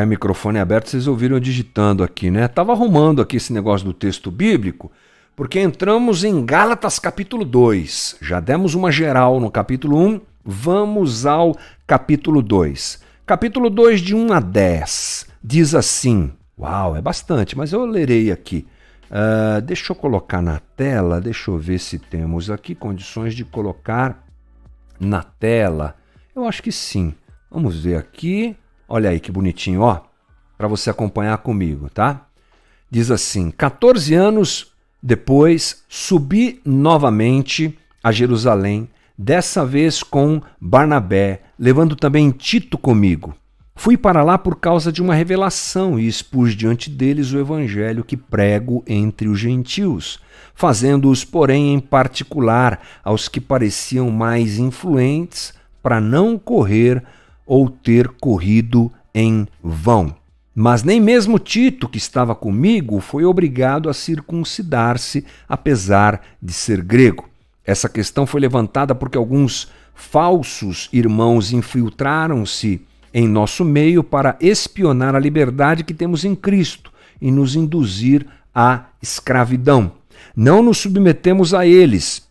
Microfone aberto, vocês ouviram eu digitando aqui, né? Tava arrumando aqui esse negócio do texto bíblico, porque entramos em Gálatas capítulo 2. Já demos uma geral no capítulo 1, vamos ao capítulo 2. Capítulo 2 de 1 a 10, diz assim, uau, é bastante, mas eu lerei aqui. Deixa eu colocar na tela, deixa eu ver se temos aqui condições de colocar na tela. Eu acho que sim. Vamos ver aqui. Olha aí que bonitinho, ó, para você acompanhar comigo, tá? Diz assim, 14 anos depois, subi novamente a Jerusalém, dessa vez com Barnabé, levando também Tito comigo. Fui para lá por causa de uma revelação e expus diante deles o evangelho que prego entre os gentios, fazendo-os, porém, em particular aos que pareciam mais influentes, para não correr ou ter corrido em vão. Mas nem mesmo Tito, que estava comigo, foi obrigado a circuncidar-se, apesar de ser grego. Essa questão foi levantada porque alguns falsos irmãos infiltraram-se em nosso meio para espionar a liberdade que temos em Cristo e nos induzir à escravidão. Não nos submetemos a eles,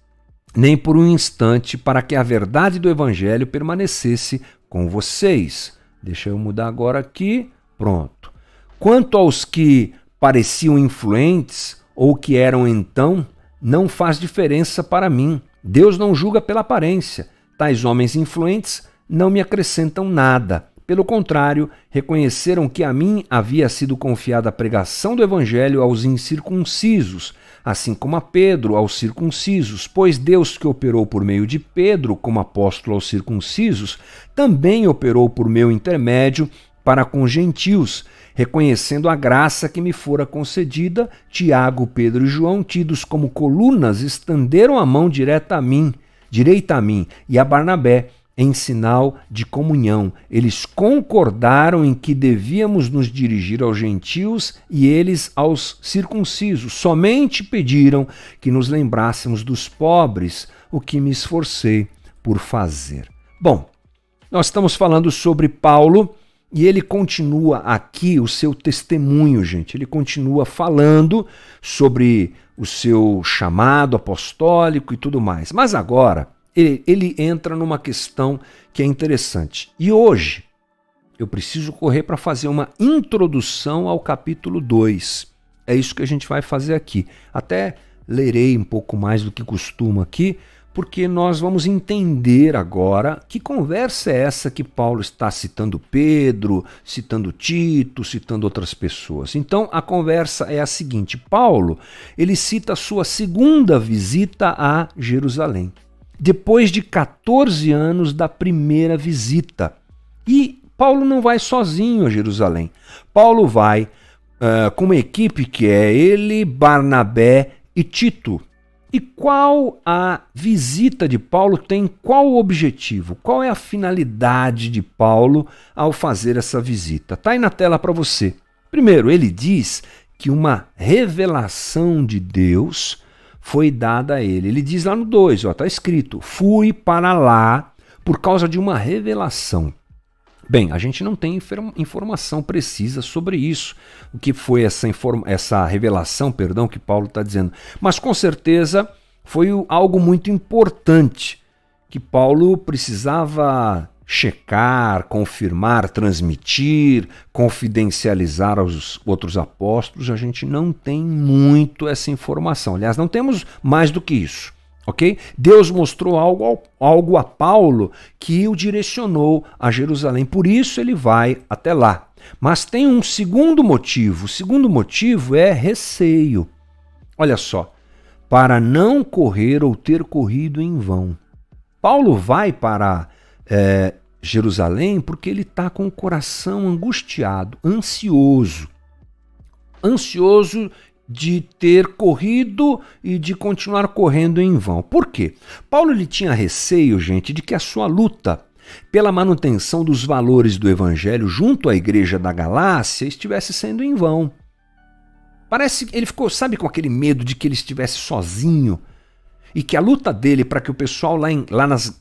nem por um instante, para que a verdade do Evangelho permanecesse com vocês. Deixa eu mudar agora aqui. Pronto. Quanto aos que pareciam influentes ou que eram então, não faz diferença para mim. Deus não julga pela aparência. Tais homens influentes não me acrescentam nada. Pelo contrário, reconheceram que a mim havia sido confiada a pregação do Evangelho aos incircuncisos, assim como a Pedro aos circuncisos, pois Deus que operou por meio de Pedro como apóstolo aos circuncisos, também operou por meu intermédio para com os gentios, reconhecendo a graça que me fora concedida. Tiago, Pedro e João, tidos como colunas, estenderam a mão direita a mim, e a Barnabé, em sinal de comunhão. Eles concordaram em que devíamos nos dirigir aos gentios e eles aos circuncisos. Somente pediram que nos lembrássemos dos pobres, o que me esforcei por fazer. Bom, nós estamos falando sobre Paulo e ele continua aqui o seu testemunho, gente. Ele continua falando sobre o seu chamado apostólico e tudo mais. Mas agora ele entra numa questão que é interessante. E hoje eu preciso correr para fazer uma introdução ao capítulo 2. É isso que a gente vai fazer aqui. Até lerei um pouco mais do que costuma aqui, porque nós vamos entender agora que conversa é essa que Paulo está citando Pedro, citando Tito, citando outras pessoas. Então a conversa é a seguinte: Paulo, ele cita a sua segunda visita a Jerusalém, depois de 14 anos da primeira visita. E Paulo não vai sozinho a Jerusalém. Paulo vai com uma equipe que é ele, Barnabé e Tito. E qual a visita de Paulo tem? Qual o objetivo? Qual é a finalidade de Paulo ao fazer essa visita? Está aí na tela para você. Primeiro, ele diz que uma revelação de Deus foi dada a ele. Ele diz lá no 2, está escrito, fui para lá por causa de uma revelação. Bem, a gente não tem informação precisa sobre isso, o que foi essa revelação, que Paulo está dizendo. Mas com certeza foi algo muito importante que Paulo precisava checar, confirmar, transmitir, confidencializar aos outros apóstolos. A gente não tem muito essa informação. Aliás, não temos mais do que isso. Ok? Deus mostrou algo a Paulo que o direcionou a Jerusalém. Por isso ele vai até lá. Mas tem um segundo motivo. O segundo motivo é receio. Olha só. Para não correr ou ter corrido em vão. Paulo vai para Jerusalém porque ele está com o coração angustiado, ansioso. Ansioso de ter corrido e de continuar correndo em vão. Por quê? Paulo ele tinha receio, gente, de que a sua luta pela manutenção dos valores do evangelho junto à igreja da Galácia estivesse sendo em vão. Parece que ele ficou, sabe, com aquele medo de que ele estivesse sozinho e que a luta dele para que o pessoal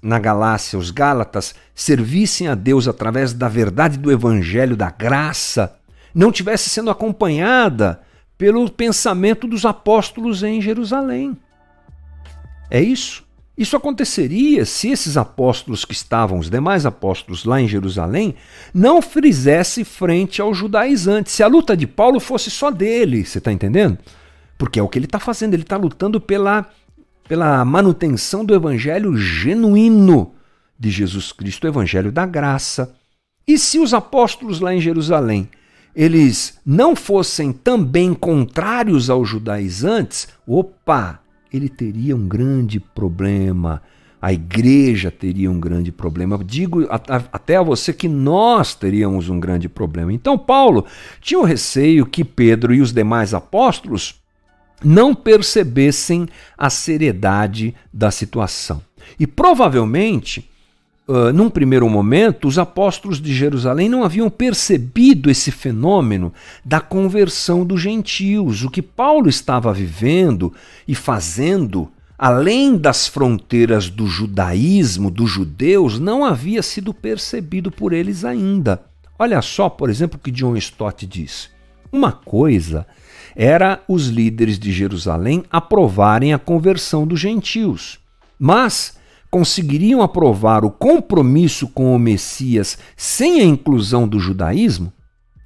na Galácia, os Gálatas, servissem a Deus através da verdade do evangelho da graça, não tivesse sendo acompanhada pelo pensamento dos apóstolos em Jerusalém. É isso. Isso aconteceria se esses apóstolos que estavam, os demais apóstolos lá em Jerusalém, não fizessem frente aos judaizantes. Se a luta de Paulo fosse só dele, você está entendendo? Porque é o que ele está fazendo, ele está lutando pela manutenção do evangelho genuíno de Jesus Cristo, o evangelho da graça. E se os apóstolos lá em Jerusalém, eles não fossem também contrários aos judaizantes, ele teria um grande problema, a igreja teria um grande problema. Eu digo até a você que nós teríamos um grande problema. Então Paulo tinha o receio que Pedro e os demais apóstolos não percebessem a seriedade da situação. E provavelmente, num primeiro momento, os apóstolos de Jerusalém não haviam percebido esse fenômeno da conversão dos gentios. O que Paulo estava vivendo e fazendo, além das fronteiras do judaísmo, dos judeus, não havia sido percebido por eles ainda. Olha só, por exemplo, o que John Stott diz. Uma coisa era os líderes de Jerusalém aprovarem a conversão dos gentios, mas conseguiriam aprovar o compromisso com o Messias sem a inclusão do judaísmo?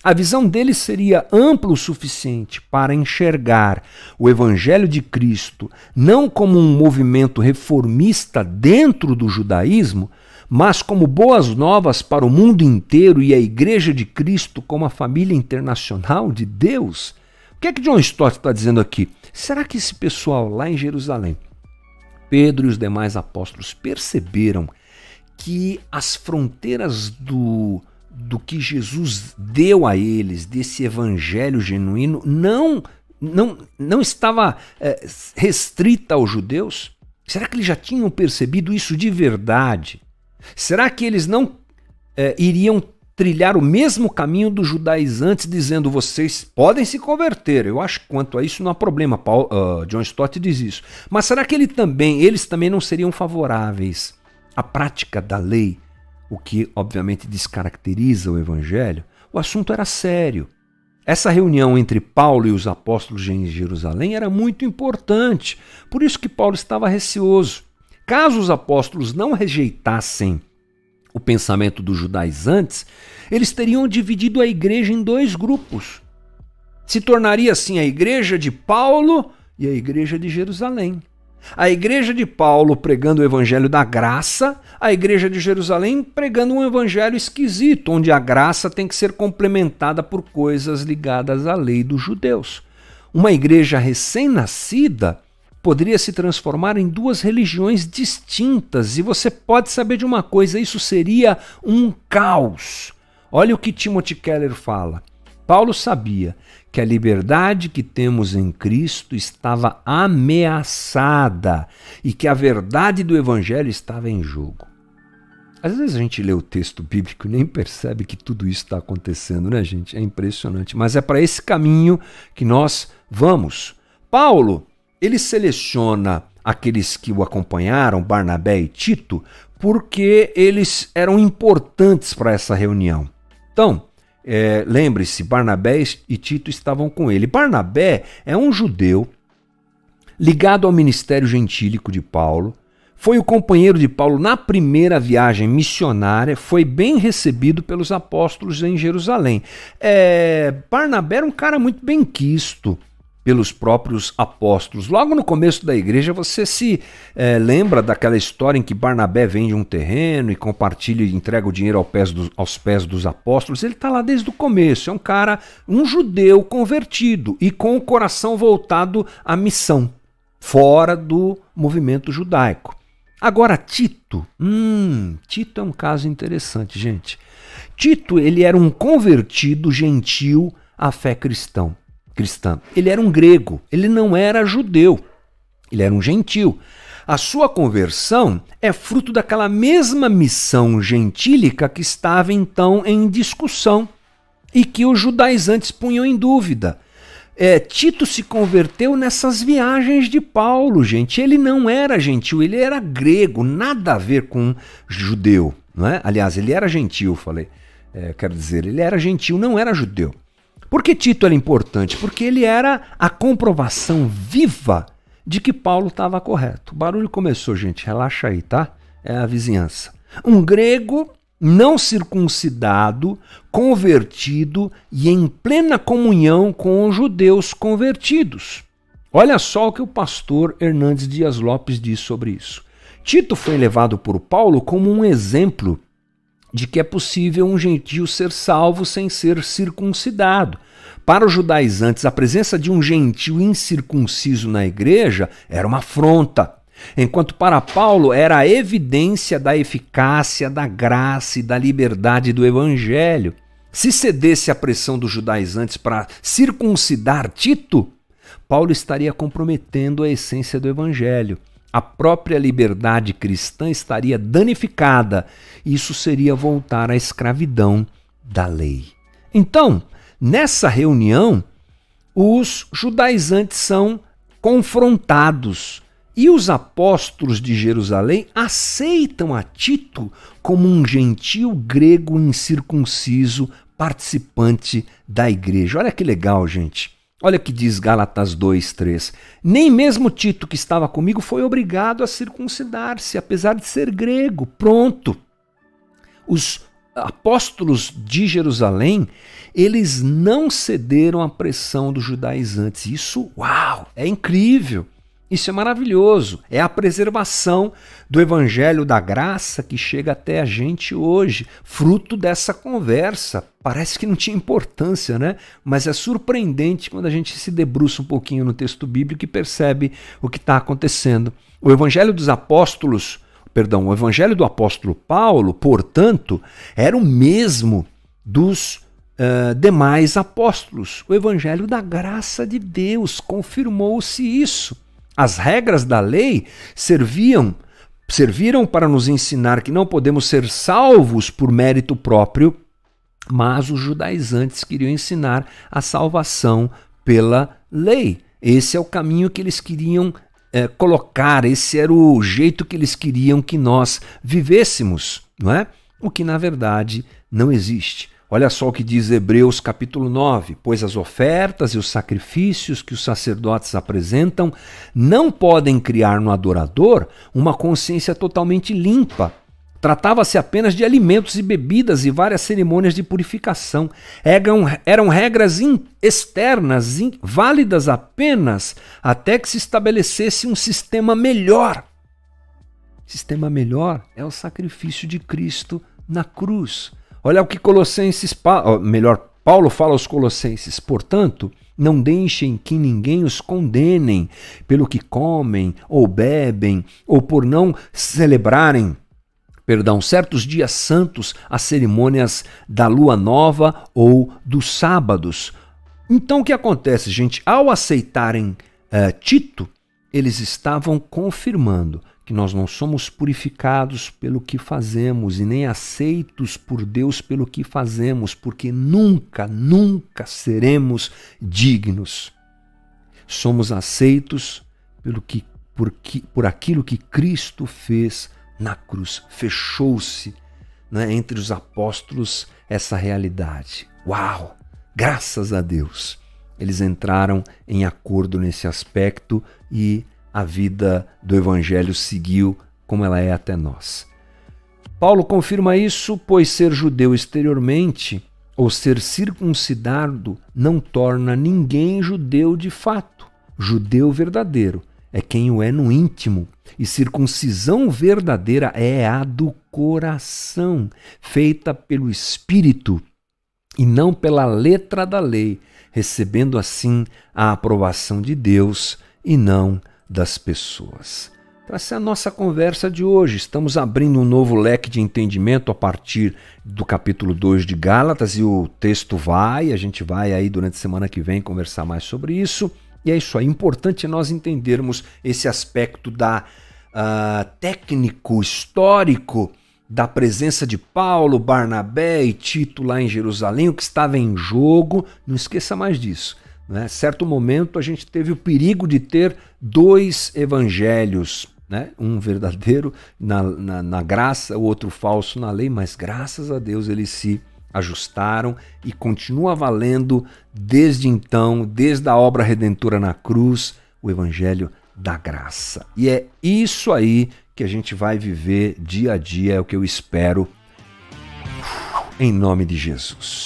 A visão deles seria ampla o suficiente para enxergar o Evangelho de Cristo não como um movimento reformista dentro do judaísmo, mas como boas novas para o mundo inteiro e a Igreja de Cristo como a família internacional de Deus? O que é que John Stott está dizendo aqui? Será que esse pessoal lá em Jerusalém, Pedro e os demais apóstolos, perceberam que as fronteiras do que Jesus deu a eles, desse evangelho genuíno, não estava restrita aos judeus? Será que eles já tinham percebido isso de verdade? Será que eles não iriam trilhar o mesmo caminho dos judaizantes, dizendo vocês podem se converter? Eu acho que quanto a isso não há problema. John Stott diz isso. Mas será que eles também não seriam favoráveis à prática da lei, o que obviamente descaracteriza o evangelho? O assunto era sério. Essa reunião entre Paulo e os apóstolos em Jerusalém era muito importante. Por isso que Paulo estava receoso. Caso os apóstolos não rejeitassem o pensamento dos judaizantes, eles teriam dividido a igreja em dois grupos. Se tornaria assim a igreja de Paulo e a igreja de Jerusalém. A igreja de Paulo pregando o evangelho da graça, a igreja de Jerusalém pregando um evangelho esquisito, onde a graça tem que ser complementada por coisas ligadas à lei dos judeus. Uma igreja recém-nascida poderia se transformar em duas religiões distintas, e você pode saber de uma coisa, isso seria um caos. Olha o que Timothy Keller fala. Paulo sabia que a liberdade que temos em Cristo estava ameaçada e que a verdade do evangelho estava em jogo. Às vezes a gente lê o texto bíblico e nem percebe que tudo isso está acontecendo, né, gente? É impressionante, mas é para esse caminho que nós vamos. Paulo, ele seleciona aqueles que o acompanharam, Barnabé e Tito, porque eles eram importantes para essa reunião. Então, lembre-se, Barnabé e Tito estavam com ele. Barnabé é um judeu ligado ao ministério gentílico de Paulo, foi o companheiro de Paulo na primeira viagem missionária, foi bem recebido pelos apóstolos em Jerusalém. Barnabé era um cara muito benquisto pelos próprios apóstolos. Logo no começo da igreja, você se lembra daquela história em que Barnabé vende um terreno e compartilha e entrega o dinheiro aos pés dos apóstolos? Ele está lá desde o começo, é um cara, um judeu convertido e com o coração voltado à missão, fora do movimento judaico. Agora, Tito. Tito é um caso interessante, gente. Tito, ele era um convertido gentil à fé cristã. Ele era um grego, ele não era judeu, ele era um gentil. A sua conversão é fruto daquela mesma missão gentílica que estava então em discussão e que os judaizantes punham em dúvida. Tito se converteu nessas viagens de Paulo, gente. Ele não era gentil, ele era grego, nada a ver com judeu. Não é? Aliás, ele era gentil, falei. Quero dizer, ele era gentil, não era judeu. Por que Tito era importante? Porque ele era a comprovação viva de que Paulo estava correto. O barulho começou, gente, relaxa aí, tá? É a vizinhança. Um grego não circuncidado, convertido e em plena comunhão com os judeus convertidos. Olha só o que o pastor Hernandes Dias Lopes diz sobre isso. Tito foi levado por Paulo como um exemplo de que é possível um gentio ser salvo sem ser circuncidado. Para os judaizantes, a presença de um gentio incircunciso na igreja era uma afronta, enquanto para Paulo era a evidência da eficácia, da graça e da liberdade do evangelho. Se cedesse à pressão dos judaizantes para circuncidar Tito, Paulo estaria comprometendo a essência do evangelho. A própria liberdade cristã estaria danificada. Isso seria voltar à escravidão da lei. Então, nessa reunião, os judaizantes são confrontados e os apóstolos de Jerusalém aceitam a Tito como um gentio grego incircunciso participante da igreja. Olha que legal, gente. Olha o que diz Gálatas 2:3. Nem mesmo Tito, que estava comigo, foi obrigado a circuncidar-se, apesar de ser grego. Pronto. Os apóstolos de Jerusalém, eles não cederam à pressão dos judaizantes. Isso, uau, é incrível. Isso é maravilhoso. É a preservação do evangelho da graça que chega até a gente hoje, fruto dessa conversa. Parece que não tinha importância, né? Mas é surpreendente quando a gente se debruça um pouquinho no texto bíblico e percebe o que está acontecendo. O evangelho dos apóstolos, o evangelho do apóstolo Paulo, portanto, era o mesmo dos demais apóstolos. O evangelho da graça de Deus, confirmou-se isso. As regras da lei serviram para nos ensinar que não podemos ser salvos por mérito próprio, mas os judaizantes queriam ensinar a salvação pela lei. Esse é o caminho que eles queriam colocar, esse era o jeito que eles queriam que nós vivêssemos, não é? O que na verdade não existe. Olha só o que diz Hebreus capítulo 9, pois as ofertas e os sacrifícios que os sacerdotes apresentam não podem criar no adorador uma consciência totalmente limpa. Tratava-se apenas de alimentos e bebidas e várias cerimônias de purificação. Eram regras externas, válidas apenas até que se estabelecesse um sistema melhor. Sistema melhor é o sacrifício de Cristo na cruz. Olha o que Paulo fala aos Colossenses. Portanto, não deixem que ninguém os condene pelo que comem ou bebem, ou por não celebrarem, certos dias santos, as cerimônias da lua nova ou dos sábados. Então o que acontece, gente? Ao aceitarem Tito, eles estavam confirmando que nós não somos purificados pelo que fazemos e nem aceitos por Deus pelo que fazemos, porque nunca seremos dignos. Somos aceitos por aquilo que Cristo fez na cruz. Fechou-se, né, entre os apóstolos essa realidade. Uau! Graças a Deus! Eles entraram em acordo nesse aspecto e a vida do evangelho seguiu como ela é até nós. Paulo confirma isso, pois ser judeu exteriormente ou ser circuncidado não torna ninguém judeu de fato. Judeu verdadeiro é quem o é no íntimo, e circuncisão verdadeira é a do coração, feita pelo Espírito e não pela letra da lei, recebendo assim a aprovação de Deus e não das pessoas. Então essa é a nossa conversa de hoje. Estamos abrindo um novo leque de entendimento a partir do capítulo 2 de Gálatas e o texto a gente vai aí durante a semana que vem conversar mais sobre isso. E é isso aí, importante nós entendermos esse aspecto da técnico, histórico da presença de Paulo, Barnabé e Tito lá em Jerusalém, o que estava em jogo. Não esqueça mais disso. né? Certo momento a gente teve o perigo de ter dois evangelhos, né? Um verdadeiro na graça, o outro falso na lei, mas graças a Deus eles se ajustaram e continua valendo desde então, desde a obra redentora na cruz, o evangelho da graça. E é isso aí que a gente vai viver dia a dia, é o que eu espero, em nome de Jesus.